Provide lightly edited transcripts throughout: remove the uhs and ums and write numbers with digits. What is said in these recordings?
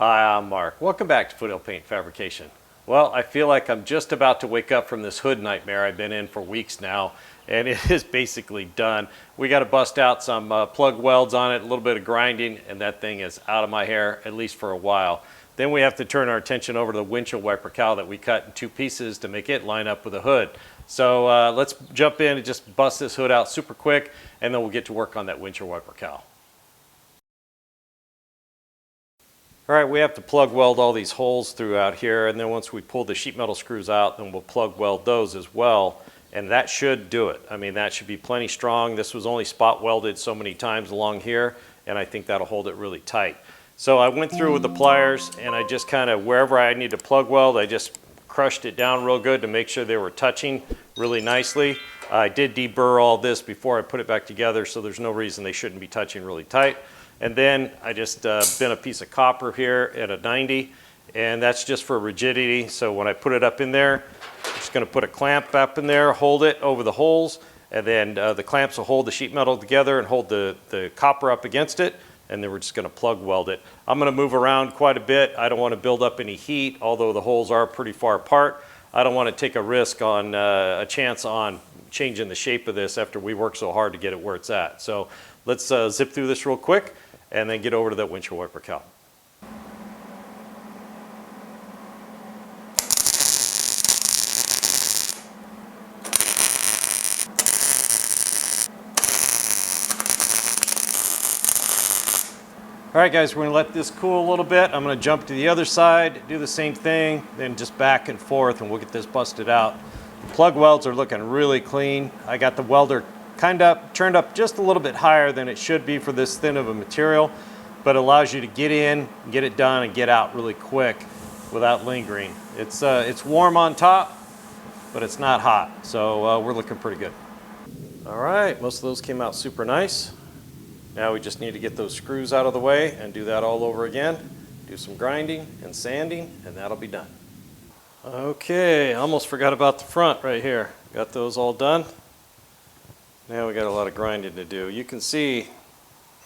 Hi, I'm Mark. Welcome back to Foothill Paint Fabrication. Well, I feel like I'm just about to wake up from this hood nightmare I've been in for weeks now, and it is basically done. We got to bust out some plug welds on it, a little bit of grinding, and that thing is out of my hair, at least for a while. Then we have to turn our attention over to the windshield wiper cowl that we cut in two pieces to make it line up with the hood. So let's jump in and just bust this hood out super quick, and then we'll get to work on that windshield wiper cowl. All right, we have to plug weld all these holes throughout here, and then once we pull the sheet metal screws out, then we'll plug weld those as well, and that should do it. I mean, that should be plenty strong. This was only spot welded so many times along here, and I think that'll hold it really tight. So I went through with the pliers, and I just kind of, wherever I need to plug weld, I just crushed it down real good to make sure they were touching really nicely. I did deburr all this before I put it back together, so there's no reason they shouldn't be touching really tight. And then I just bent a piece of copper here at a 90, and that's just for rigidity. So when I put it up in there, I'm just going to put a clamp up in there, hold it over the holes, and then the clamps will hold the sheet metal together and hold the copper up against it, and then we're just going to plug weld it. I'm going to move around quite a bit. I don't want to build up any heat, although the holes are pretty far apart. I don't want to take a risk on a chance on changing the shape of this after we work so hard to get it where it's at. So let's zip through this real quick and then get over to that windshield wiper cowl. All right guys, we're gonna let this cool a little bit. I'm gonna jump to the other side, do the same thing, then just back and forth, and we'll get this busted out. The plug welds are looking really clean. I got the welder kind of turned up just a little bit higher than it should be for this thin of a material, but it allows you to get in, get it done, and get out really quick without lingering. It's warm on top, but it's not hot, so we're looking pretty good. All right, most of those came out super nice. Now we just need to get those screws out of the way and do that all over again. Do some grinding and sanding, and that'll be done. Okay, almost forgot about the front right here. Got those all done. Now we got a lot of grinding to do. You can see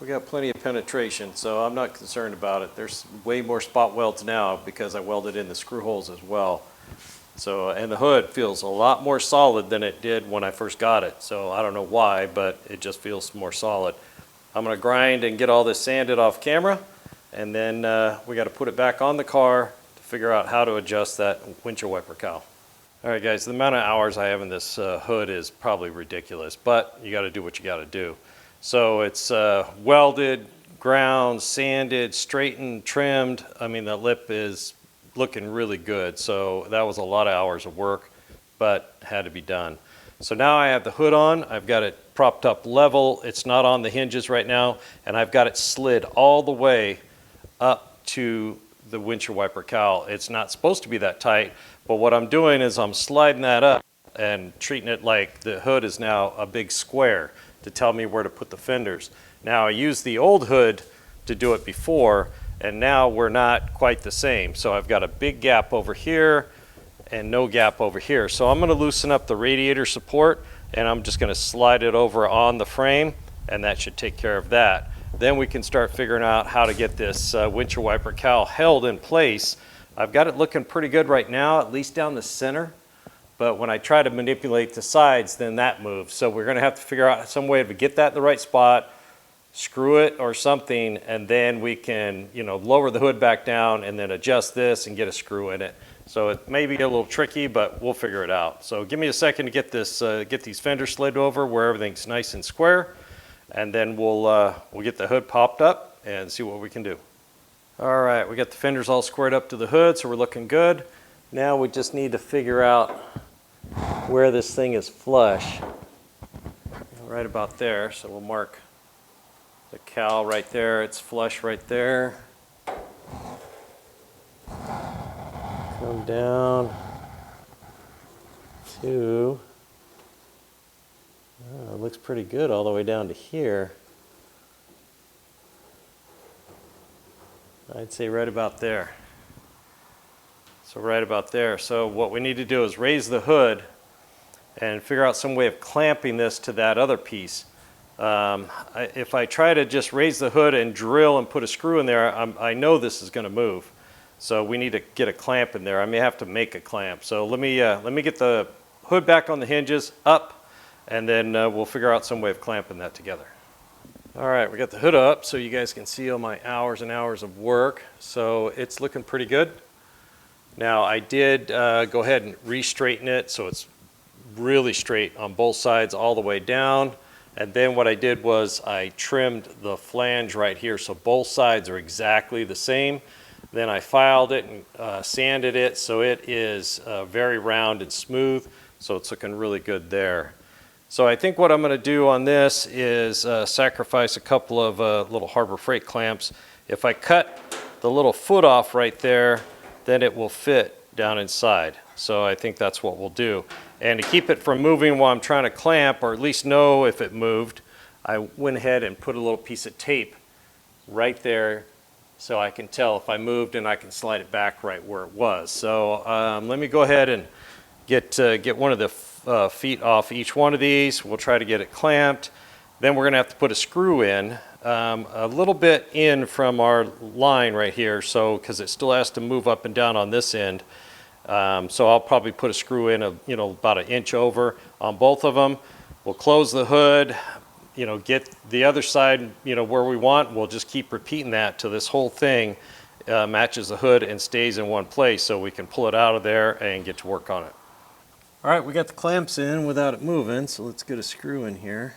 we got plenty of penetration, so I'm not concerned about it. There's way more spot welds now because I welded in the screw holes as well. So, and the hood feels a lot more solid than it did when I first got it. So I don't know why, but it just feels more solid. I'm going to grind and get all this sanded off camera, and then we got to put it back on the car to figure out how to adjust that windshield wiper cowl. All right guys, the amount of hours I have in this hood is probably ridiculous, but you got to do what you got to do. So it's welded, ground, sanded, straightened, trimmed. I mean, the lip is looking really good. So that was a lot of hours of work, but had to be done. So now I have the hood on. I've got it propped up level. It's not on the hinges right now, and I've got it slid all the way up to the windshield wiper cowl. It's not supposed to be that tight, but what I'm doing is I'm sliding that up and treating it like the hood is now a big square to tell me where to put the fenders. Now I used the old hood to do it before, and now we're not quite the same. So I've got a big gap over here and no gap over here. So I'm going to loosen up the radiator support, and I'm just going to slide it over on the frame, and that should take care of that. Then we can start figuring out how to get this windshield wiper cowl held in place. I've got it looking pretty good right now, at least down the center. But when I try to manipulate the sides, then that moves. So we're going to have to figure out some way to get that in the right spot, screw it or something, and then we can, lower the hood back down and then adjust this and get a screw in it. So it may be a little tricky, but we'll figure it out. So give me a second to get this, get these fenders slid over where everything's nice and square, and then we'll get the hood popped up and see what we can do. All right, we got the fenders all squared up to the hood, so we're looking good. Now we just need to figure out where this thing is flush. Right about there, so we'll mark the cowl right there. It's flush right there. Come down to, it looks pretty good all the way down to here. I'd say right about there. So right about there. So what we need to do is raise the hood and figure out some way of clamping this to that other piece. If I try to just raise the hood and drill and put a screw in there, I know this is going to move. So we need to get a clamp in there. I may have to make a clamp. So let me get the hood back on the hinges, up, and then we'll figure out some way of clamping that together. All right, we got the hood up so you guys can see all my hours and hours of work. So it's looking pretty good. Now I did go ahead and re-straighten it so it's really straight on both sides all the way down. And then what I did was I trimmed the flange right here so both sides are exactly the same. Then I filed it and sanded it so it is very round and smooth, so it's looking really good there. So I think what I'm going to do on this is sacrifice a couple of little Harbor Freight clamps. If I cut the little foot off right there, then it will fit down inside. So I think that's what we'll do. And to keep it from moving while I'm trying to clamp, or at least know if it moved, I went ahead and put a little piece of tape right there so I can tell if I moved and I can slide it back right where it was. So let me go ahead and get one of the feet off each one of these. We'll try to get it clamped. Then we're going to have to put a screw in a little bit in from our line right here, so because it still has to move up and down on this end. So I'll probably put a screw in about an inch over on both of them. We'll close the hood, get the other side where we want. We'll just keep repeating that till this whole thing matches the hood and stays in one place so we can pull it out of there and get to work on it. All right, we got the clamps in without it moving, so let's get a screw in here.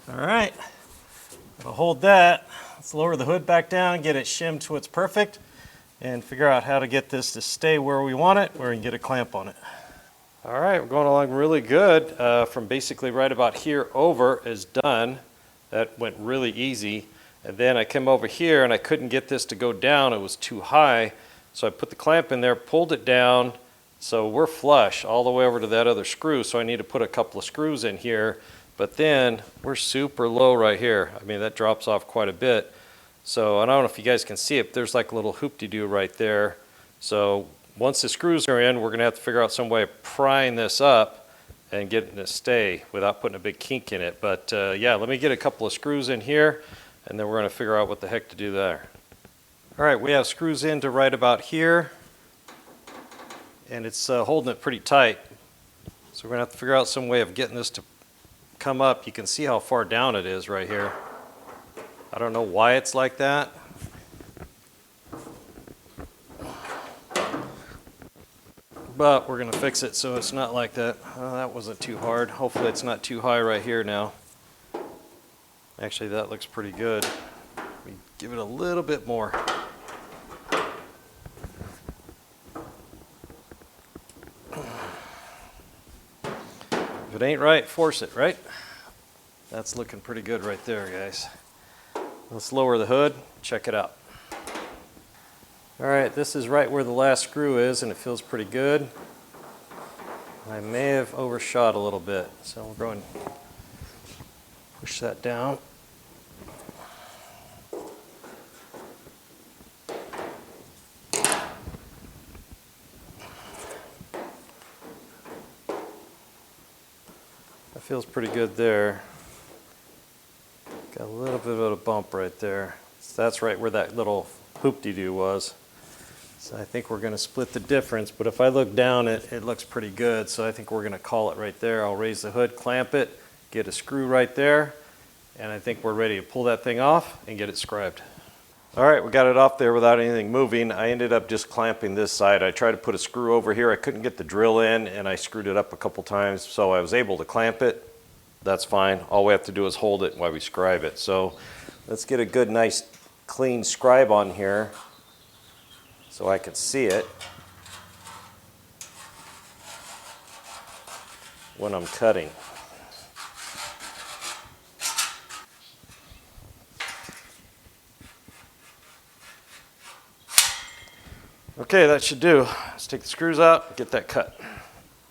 All right, I'll hold that. Let's lower the hood back down, get it shimmed to it's perfect, and figure out how to get this to stay where we want it, where we can get a clamp on it. All right, we're going along really good. From basically right about here over is done. That went really easy. And then I came over here and I couldn't get this to go down. It was too high. So I put the clamp in there, pulled it down. So we're flush all the way over to that other screw. So I need to put a couple of screws in here. But then we're super low right here. I mean, that drops off quite a bit. So I don't know if you guys can see it, but there's like a little hoop-de-doo right there. So once the screws are in, we're going to have to figure out some way of prying this up and getting it to stay without putting a big kink in it. But yeah, let me get a couple of screws in here, and then we're going to figure out what the heck to do there. All right, we have screws in to right about here, and it's holding it pretty tight. So we're going to have to figure out some way of getting this to come up. You can see how far down it is right here. I don't know why it's like that. But we're going to fix it so it's not like that. That wasn't too hard. Hopefully it's not too high right here now. Actually, that looks pretty good. We give it a little bit more. If it ain't right, force it, right? That's looking pretty good right there, guys. Let's lower the hood, check it out. All right, this is right where the last screw is, and it feels pretty good. I may have overshot a little bit, so we're going to push that down. That feels pretty good there. Got a little bit of a bump right there. So that's right where that little hoop-de-doo was. So I think we're going to split the difference, but if I look down, it looks pretty good. So I think we're going to call it right there. I'll raise the hood, clamp it, get a screw right there, and I think we're ready to pull that thing off and get it scribed. All right, we got it off there without anything moving. I ended up just clamping this side. I tried to put a screw over here. I couldn't get the drill in, and I screwed it up a couple times, so I was able to clamp it. That's fine. All we have to do is hold it while we scribe it. So let's get a good, nice, clean scribe on here so I can see it when I'm cutting. Okay, that should do. Let's take the screws out and get that cut. All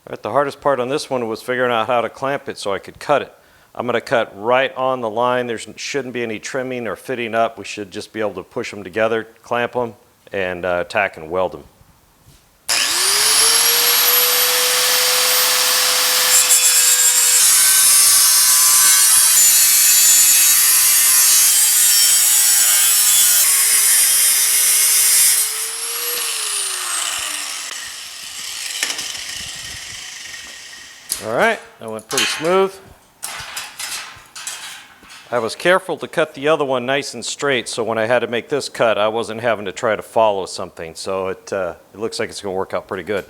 right, the hardest part on this one was figuring out how to clamp it so I could cut it. I'm going to cut right on the line. There shouldn't be any trimming or fitting up. We should just be able to push them together, clamp them, and tack and weld them. All right, that went pretty smooth. I was careful to cut the other one nice and straight, so when I had to make this cut, I wasn't having to try to follow something. So it looks like it's going to work out pretty good.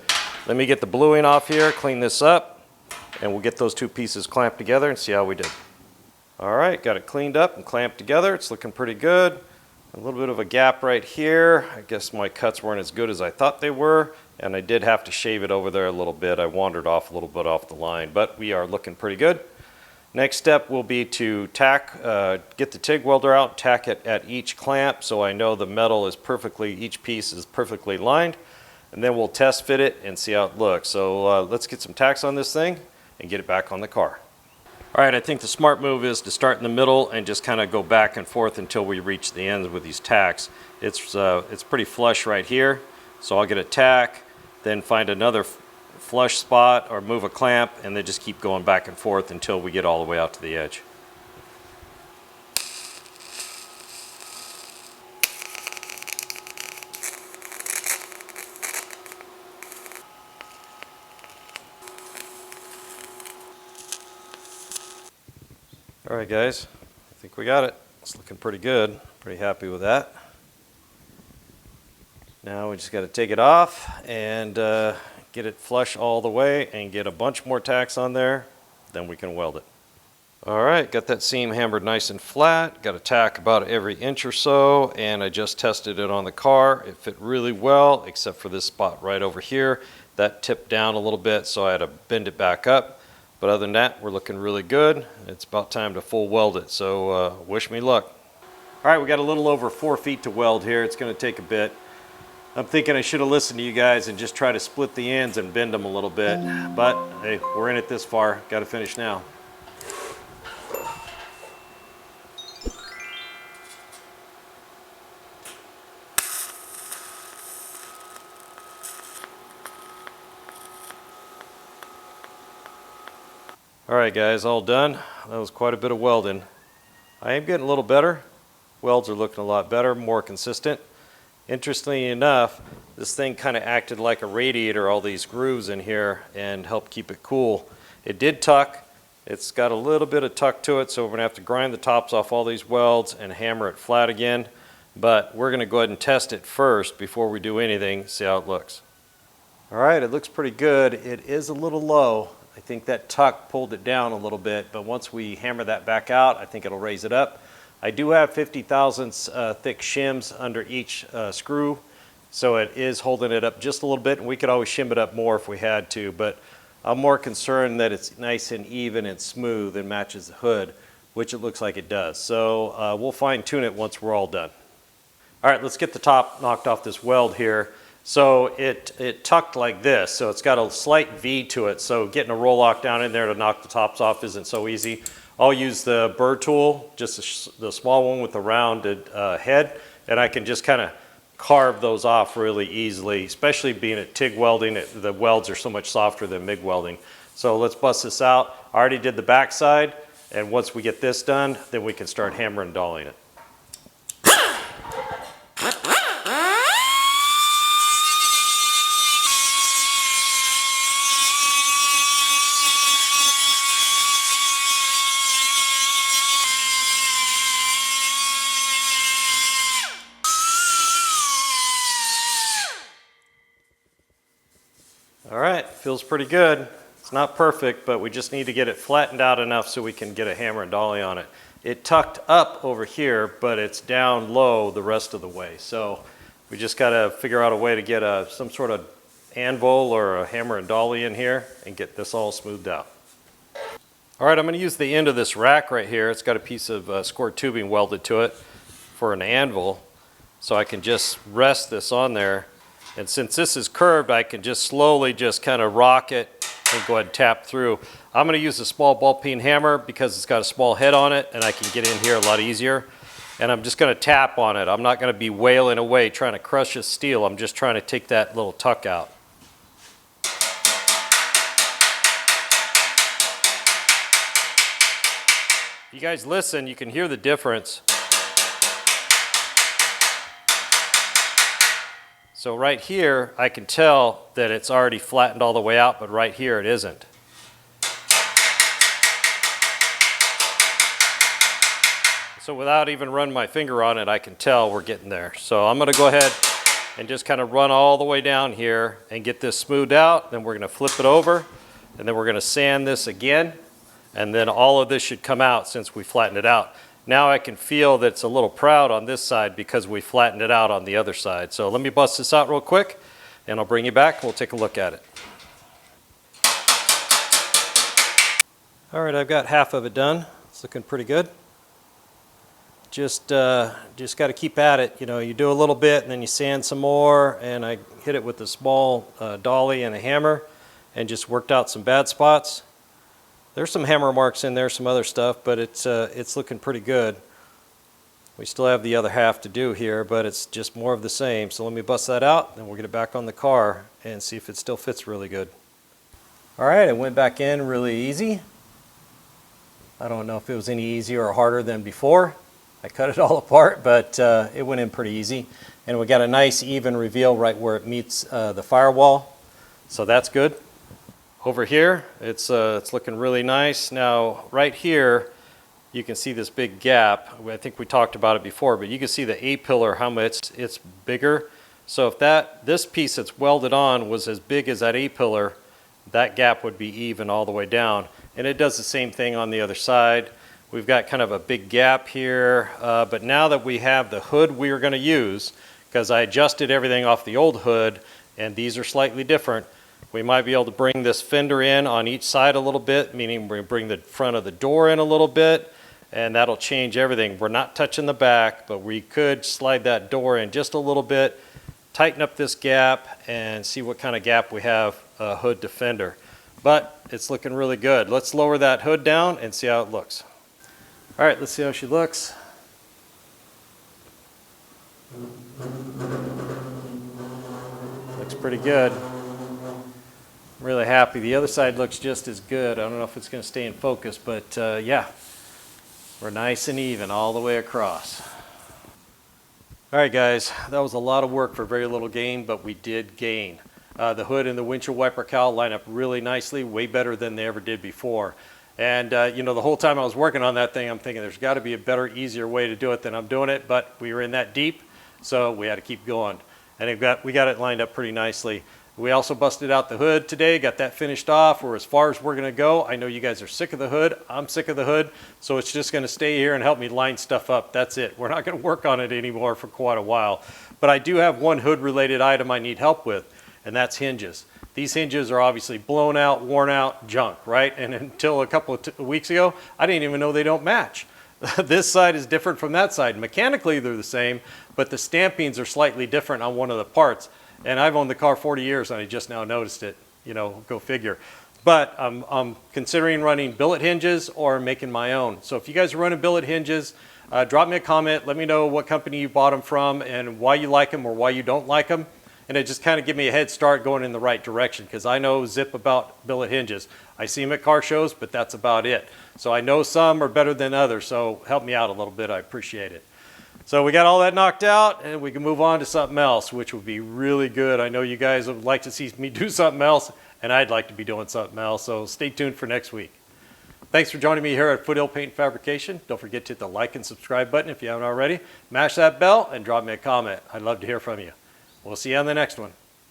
Let me get the bluing off here, clean this up, and we'll get those two pieces clamped together and see how we did. All right, got it cleaned up and clamped together. It's looking pretty good. A little bit of a gap right here. I guess my cuts weren't as good as I thought they were, and I did have to shave it over there a little bit. I wandered off a little bit off the line, but we are looking pretty good. Next step will be to tack, get the TIG welder out, tack it at each clamp so I know the metal is perfectly, each piece is perfectly lined, and then we'll test fit it and see how it looks. So let's get some tacks on this thing and get it back on the car. All right, I think the smart move is to start in the middle and just kind of go back and forth until we reach the ends with these tacks. It's pretty flush right here, so I'll get a tack, then find another flush spot or move a clamp, and then just keep going back and forth until we get all the way out to the edge. All right, guys, I think we got it. It's looking pretty good. Pretty happy with that. Now we just got to take it off and get it flush all the way and get a bunch more tacks on there, then we can weld it. All right, got that seam hammered nice and flat, got a tack about every inch or so, and I just tested it on the car. It fit really well, except for this spot right over here. That tipped down a little bit, so I had to bend it back up. But other than that, we're looking really good. It's about time to full weld it, so wish me luck. All right, we got a little over 4 feet to weld here. It's gonna take a bit. I'm thinking I should have listened to you guys and just try to split the ends and bend them a little bit. But hey, we're in it this far. Got to finish now. All right, guys, all done. That was quite a bit of welding. I am getting a little better. Welds are looking a lot better, more consistent. Interestingly enough, this thing kind of acted like a radiator, all these grooves in here, and helped keep it cool. It did tuck. It's got a little bit of tuck to it, so we're going to have to grind the tops off all these welds and hammer it flat again. But we're going to go ahead and test it first before we do anything, see how it looks. All right, it looks pretty good. It is a little low. I think that tuck pulled it down a little bit, but once we hammer that back out, I think it'll raise it up. I do have 50 thousandths thick shims under each screw, so it is holding it up just a little bit, and we could always shim it up more if we had to, but I'm more concerned that it's nice and even and smooth and matches the hood, which it looks like it does. So we'll fine tune it once we're all done. All right, let's get the top knocked off this weld here. So it tucked like this, so it's got a slight V to it, so getting a roll lock down in there to knock the tops off isn't so easy. I'll use the burr tool, just the small one with the rounded head, and I can just kind of carve those off really easily, especially being at TIG welding. The welds are so much softer than MIG welding. So let's bust this out. I already did the back side, and once we get this done, then we can start hammering and dollying it. All right, feels pretty good. It's not perfect, but we just need to get it flattened out enough so we can get a hammer and dolly on it. It tucked up over here, but it's down low the rest of the way. So we just got to figure out a way to get some sort of anvil or a hammer and dolly in here and get this all smoothed out. All right, I'm going to use the end of this rack right here. It's got a piece of scored tubing welded to it for an anvil. So I can just rest this on there And since this is curved, I can just slowly just kind of rock it and go ahead and tap through. I'm going to use a small ball peen hammer because it's got a small head on it and I can get in here a lot easier. And I'm just going to tap on it. I'm not going to be wailing away trying to crush the steel. I'm just trying to take that little tuck out. If you guys listen, you can hear the difference. So right here, I can tell that it's already flattened all the way out, but right here it isn't. So without even running my finger on it, I can tell we're getting there. So I'm going to go ahead and just kind of run all the way down here and get this smoothed out. Then we're going to flip it over, and then we're going to sand this again. And then all of this should come out since we flattened it out. Now I can feel that it's a little proud on this side because we flattened it out on the other side. So let me bust this out real quick, and I'll bring you back and we'll take a look at it. All right, I've got half of it done. It's looking pretty good. Just got to keep at it. You know, you do a little bit and then you sand some more, and I hit it with a small dolly and a hammer and just worked out some bad spots. There's some hammer marks in there, some other stuff, but it's looking pretty good. We still have the other half to do here, but it's just more of the same. So let me bust that out, and we'll get it back on the car and see if it still fits really good. All right, it went back in really easy. I don't know if it was any easier or harder than before. I cut it all apart, but it went in pretty easy. And we got a nice even reveal right where it meets the firewall. So that's good. Over here, it's looking really nice. Now, right here, you can see this big gap. I think we talked about it before, but you can see the A-pillar, how much it's bigger. So if this piece that's welded on was as big as that A-pillar, that gap would be even all the way down. And it does the same thing on the other side. We've got kind of a big gap here, but now that we have the hood we are going to use, because I adjusted everything off the old hood, and these are slightly different, we might be able to bring this fender in on each side a little bit, meaning we bring the front of the door in a little bit, and that'll change everything. We're not touching the back, but we could slide that door in just a little bit, tighten up this gap, and see what kind of gap we have hood to fender. But it's looking really good. Let's lower that hood down and see how it looks. All right, let's see how she looks. Looks pretty good. I'm really happy. The other side looks just as good. I don't know if it's going to stay in focus, but yeah, we're nice and even all the way across. All right, guys, that was a lot of work for very little gain, but we did gain. The hood and the windshield wiper cowl line up really nicely, way better than they ever did before. And you know, the whole time I was working on that thing, I'm thinking there's got to be a better, easier way to do it than I'm doing it, but we were in that deep, so we had to keep going. And we got it lined up pretty nicely. We also busted out the hood today, got that finished off. We're as far as we're going to go. I know you guys are sick of the hood. I'm sick of the hood, so it's just going to stay here and help me line stuff up. That's it. We're not going to work on it anymore for quite a while. But I do have one hood-related item I need help with, and that's hinges. These hinges are obviously blown out, worn out, junk, right? And until a couple of weeks ago, I didn't even know they don't match. This side is different from that side. Mechanically, they're the same, but the stampings are slightly different on one of the parts. And I've owned the car 40 years and I just now noticed it, you know, go figure. But I'm considering running billet hinges or making my own. So if you guys are running billet hinges, drop me a comment. Let me know what company you bought them from and why you like them or why you don't like them. And it just kind of give me a head start going in the right direction, because I know zip about billet hinges. I see them at car shows, but that's about it. So I know some are better than others, so help me out a little bit. I appreciate it. So we got all that knocked out, and we can move on to something else, which would be really good. I know you guys would like to see me do something else, and I'd like to be doing something else, so stay tuned for next week. Thanks for joining me here at Foothill Paint Fabrication. Don't forget to hit the like and subscribe button if you haven't already. Mash that bell and drop me a comment. I'd love to hear from you. We'll see you on the next one.